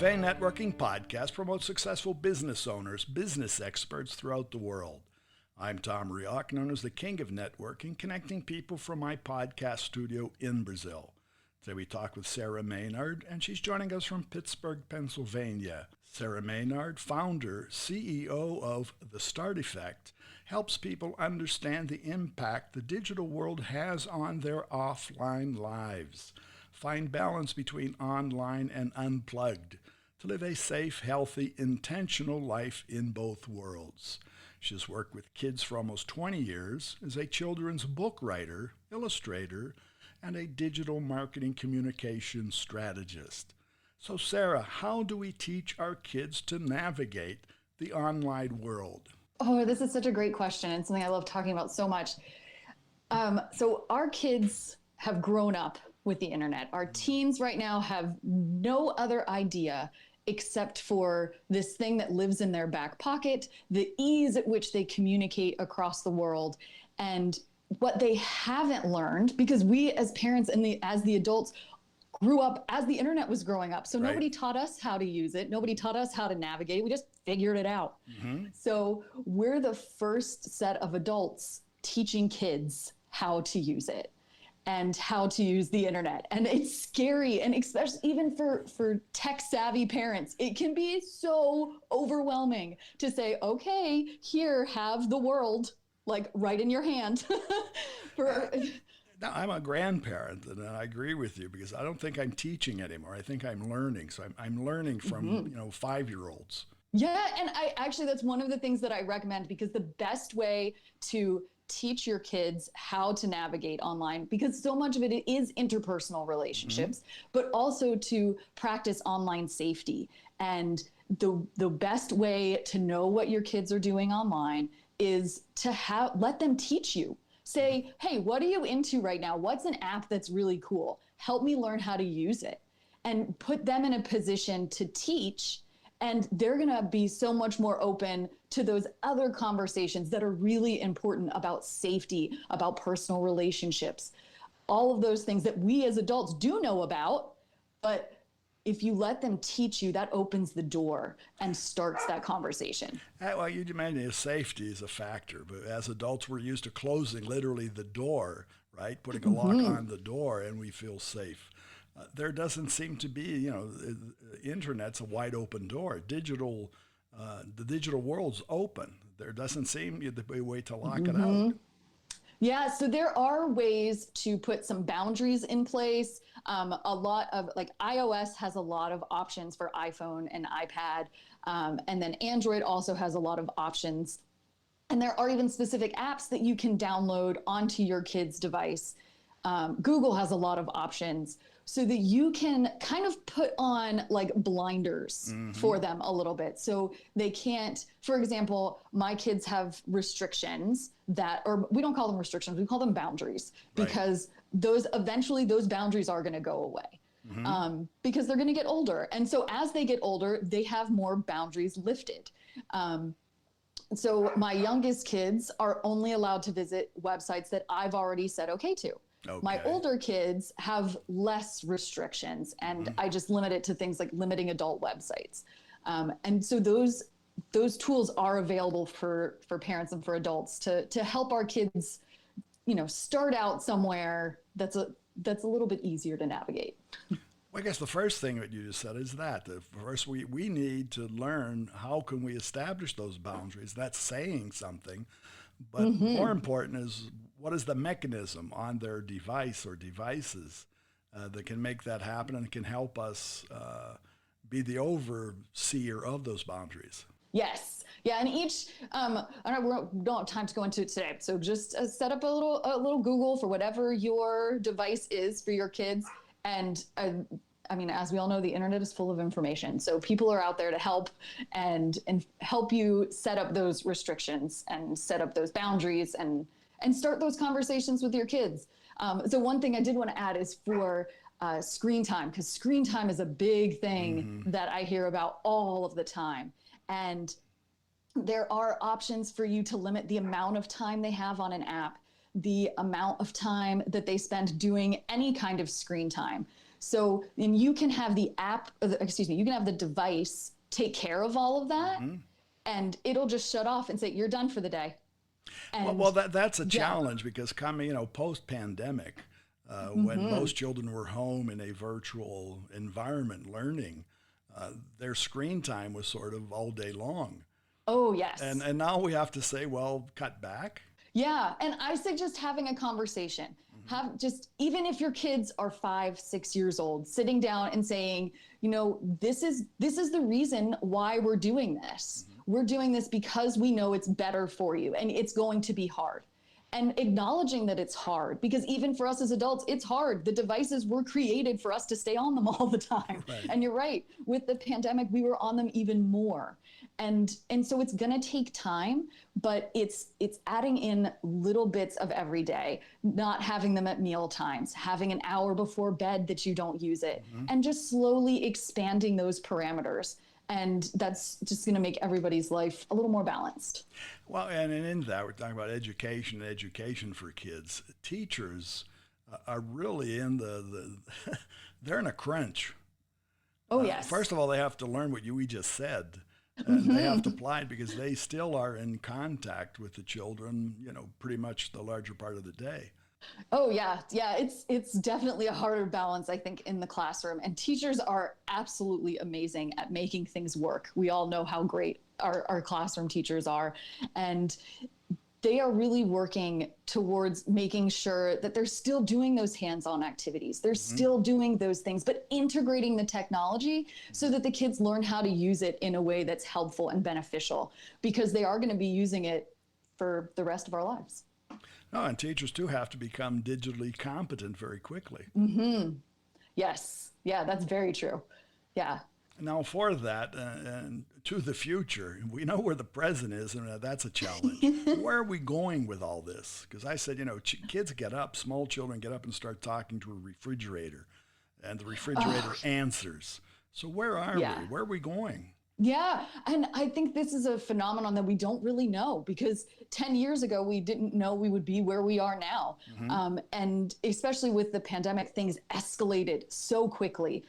Café and Networking Podcast promotes successful business owners, business experts throughout the world. I'm Tom Reaoch, known as the King of Networking, connecting people from my podcast studio in Brazil. Today we talk with Sarah Maynard, and she's joining us from Pittsburgh, Pennsylvania. Sarah Maynard, founder, CEO of The Start Effect, helps people understand the impact the digital world has on their offline lives. Find balance between online and unplugged to live a safe, healthy, intentional life in both worlds. She has worked with kids for almost 20 years as a children's book writer, illustrator, and a digital marketing communication strategist. So Sarah, how do we teach our kids to navigate the online world? Oh, this is such a great question and something I love talking about so much. So our kids have grown up with the internet. Our teens right now have no other idea except for this thing that lives in their back pocket, the ease at which they communicate across the world. And what they haven't learned, because we as parents and as the adults grew up as the internet was growing up. So Right. Nobody taught us how to use it. Nobody taught us how to navigate. We just figured it out. So we're the first set of adults teaching kids how to use it and how to use the internet. And it's scary. And especially even for tech savvy parents, it can be so overwhelming to say, okay, here, have the world like right in your hand. Now, I'm a grandparent, and I agree with you because I don't think I'm teaching anymore. I think I'm learning. So I'm learning from 5-year-olds. Yeah, and that's one of the things that I recommend, because the best way to teach your kids how to navigate online, because so much of it is interpersonal relationships, but also to practice online safety. And the best way to know what your kids are doing online is to let them teach you. Say, hey, what are you into right now? What's an app that's really cool? Help me learn how to use it, and put them in a position to teach. And they're going to be so much more open to those other conversations that are really important about safety, about personal relationships, all of those things that we as adults do know about. But if you let them teach you, that opens the door and starts that conversation. Well, you mentioned safety is a factor, but as adults, we're used to closing literally the door, right? Putting a lock on the door and we feel safe. There doesn't seem to be, internet's a wide open door. The digital world's open. There doesn't seem to be a way to lock it out. Yeah, so there are ways to put some boundaries in place. A lot of iOS has a lot of options for iPhone and iPad, and then Android also has a lot of options. And there are even specific apps that you can download onto your kid's device. Google has a lot of options so that you can kind of put on like blinders for them a little bit. So they can't, for example, my kids have restrictions or we don't call them restrictions, we call them boundaries, because those boundaries are going to go away because they're going to get older. And so as they get older, they have more boundaries lifted. So my youngest kids are only allowed to visit websites that I've already said okay to. Okay. My older kids have less restrictions, and I just limit it to things like limiting adult websites. And so those tools are available for parents and for adults to help our kids, start out somewhere that's a little bit easier to navigate. Well, I guess the first thing that you just said is that first we need to learn how can we establish those boundaries. That's saying something, but more important is what is the mechanism on their device or devices that can make that happen and can help us be the overseer of those boundaries. Yes. Yeah. And each, I don't have time to go into it today. So just set up a little Google for whatever your device is for your kids. And as we all know, the internet is full of information. So people are out there to help and help you set up those restrictions and set up those boundaries and start those conversations with your kids. So one thing I did want to add is for screen time, because screen time is a big thing that I hear about all of the time. And there are options for you to limit the amount of time they have on an app, the amount of time that they spend doing any kind of screen time. So, and you can have the you can have the device take care of all of that, and it'll just shut off and say, you're done for the day. And well, that's a challenge because post-pandemic, when most children were home in a virtual environment learning, their screen time was sort of all day long. Oh, yes. And now we have to say, well, cut back. Yeah. And I suggest having a conversation. Have just, even if your kids are 5, 6 years old, sitting down and saying, this is the reason why we're doing this. We're doing this because we know it's better for you and it's going to be hard. And acknowledging that it's hard, because even for us as adults, it's hard. The devices were created for us to stay on them all the time. Right. And you're right. With the pandemic, we were on them even more. And so it's going to take time, but it's adding in little bits of every day, not having them at meal times, having an hour before bed that you don't use it, and just slowly expanding those parameters. And that's just going to make everybody's life a little more balanced. Well, and in that, we're talking about education for kids. Teachers are really in they're in a crunch. Oh, yes. First of all, they have to learn what we just said. And they have to apply it because they still are in contact with the children, pretty much the larger part of the day. Oh, yeah. Yeah, it's definitely a harder balance, I think, in the classroom. And teachers are absolutely amazing at making things work. We all know how great our classroom teachers are. And they are really working towards making sure that they're still doing those hands-on activities. They're still doing those things, but integrating the technology so that the kids learn how to use it in a way that's helpful and beneficial, because they are going to be using it for the rest of our lives. Oh, and teachers too have to become digitally competent very quickly. Yes. Yeah, that's very true. Yeah. Now for that, and to the future, we know where the present is, and that's a challenge. Where are we going with all this? Because I said, kids get up, small children get up and start talking to a refrigerator, and the refrigerator answers. So where are we? Where are we going? Yeah. And I think this is a phenomenon that we don't really know, because 10 years ago, we didn't know we would be where we are now. And especially with the pandemic, things escalated so quickly.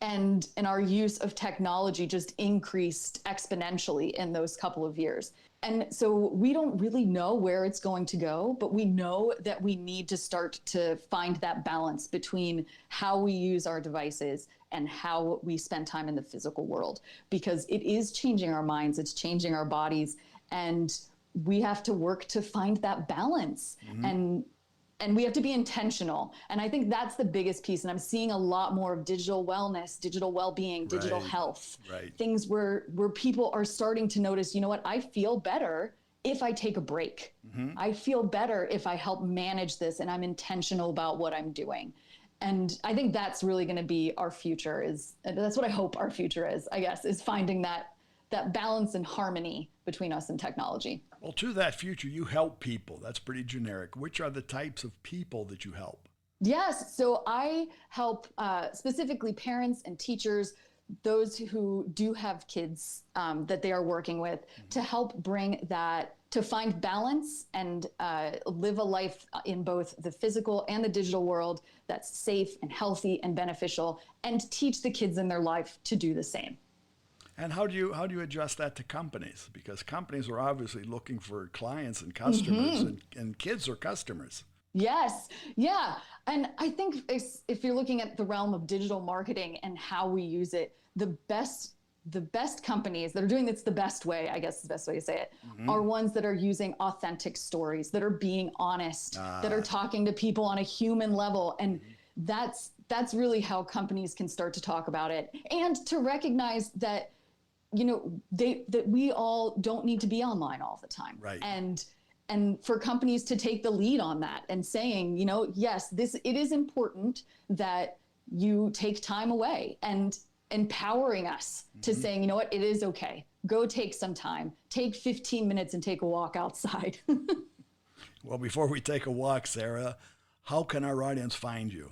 And our use of technology just increased exponentially in those couple of years. And so we don't really know where it's going to go, but we know that we need to start to find that balance between how we use our devices and how we spend time in the physical world, because it is changing our minds, it's changing our bodies, and we have to work to find that balance. And we have to be intentional. And I think that's the biggest piece. And I'm seeing a lot more of digital wellness, digital well-being, digital health, things where people are starting to notice, I feel better if I take a break. I feel better if I help manage this and I'm intentional about what I'm doing. And I think that's really going to be our future. That's what I hope our future is, I guess, is finding that balance and harmony between us and technology. Well, to that future, you help people. That's pretty generic. Which are the types of people that you help? Yes. So I help specifically parents and teachers, those who do have kids that they are working with, to help bring that, to find balance and live a life in both the physical and the digital world that's safe and healthy and beneficial, and teach the kids in their life to do the same. And how do you adjust that to companies? Because companies are obviously looking for clients and customers, and kids are customers. Yes. Yeah. And I think if you're looking at the realm of digital marketing and how we use it, the best companies that are doing this the best way, I guess is the best way to say it, are ones that are using authentic stories, that are being honest, that are talking to people on a human level. And that's really how companies can start to talk about it, and to recognize that that we all don't need to be online all the time. Right. And for companies to take the lead on that and saying, yes, it is important that you take time away, and empowering us to saying, it is okay. Go take some time, take 15 minutes and take a walk outside. Well, before we take a walk, Sarah, how can our audience find you?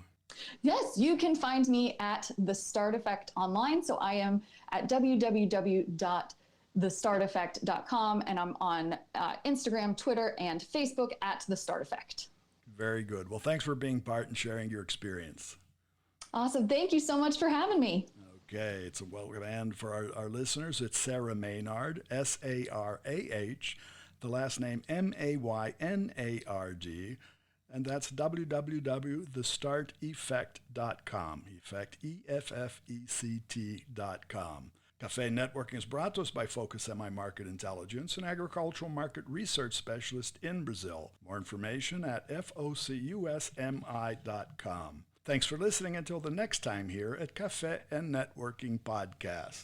Yes, you can find me at The Start Effect online. So I am at www.thestarteffect.com, and I'm on Instagram, Twitter, and Facebook at The Start Effect. Very good. Well, thanks for being part and sharing your experience. Awesome. Thank you so much for having me. Okay, it's a welcome. And for our listeners, it's Sarah Maynard, Sarah, the last name Maynard, and that's www.thestarteffect.com, effect, EFFECT.com. Café and Networking is brought to us by Focus MI Market Intelligence, an agricultural market research specialist in Brazil. More information at focusmi.com. Thanks for listening until the next time here at Café and Networking Podcast.